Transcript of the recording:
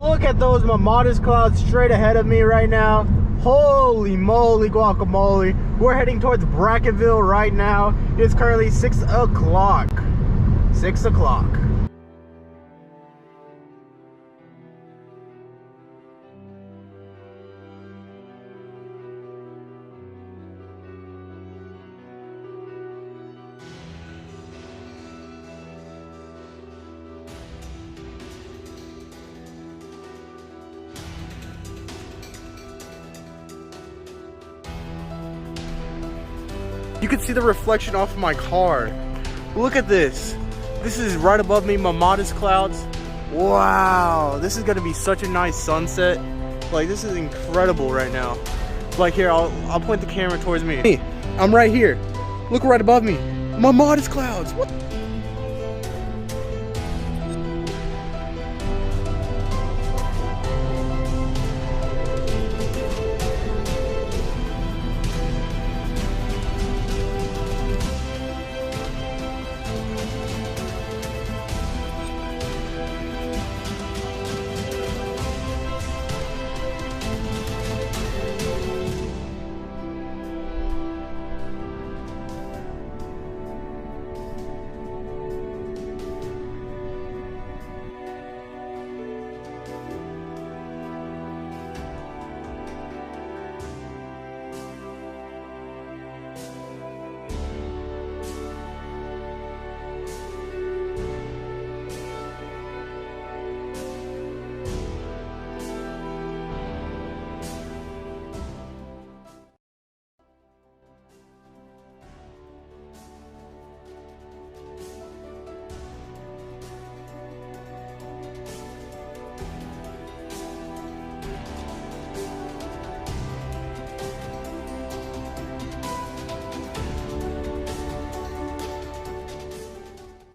Look at those Mammatus clouds straight ahead of me right now. Holy moly guacamole. We're heading towards Bracketville right now. It's currently 6 o'clock. 6 o'clock. You can see the reflection off of my car. Look at this. This is right above me, Mammatus clouds. Wow, this is gonna be such a nice sunset. Like, this is incredible right now. Like, here, I'll point the camera towards me. Hey, I'm right here. Look right above me. Mammatus clouds. What?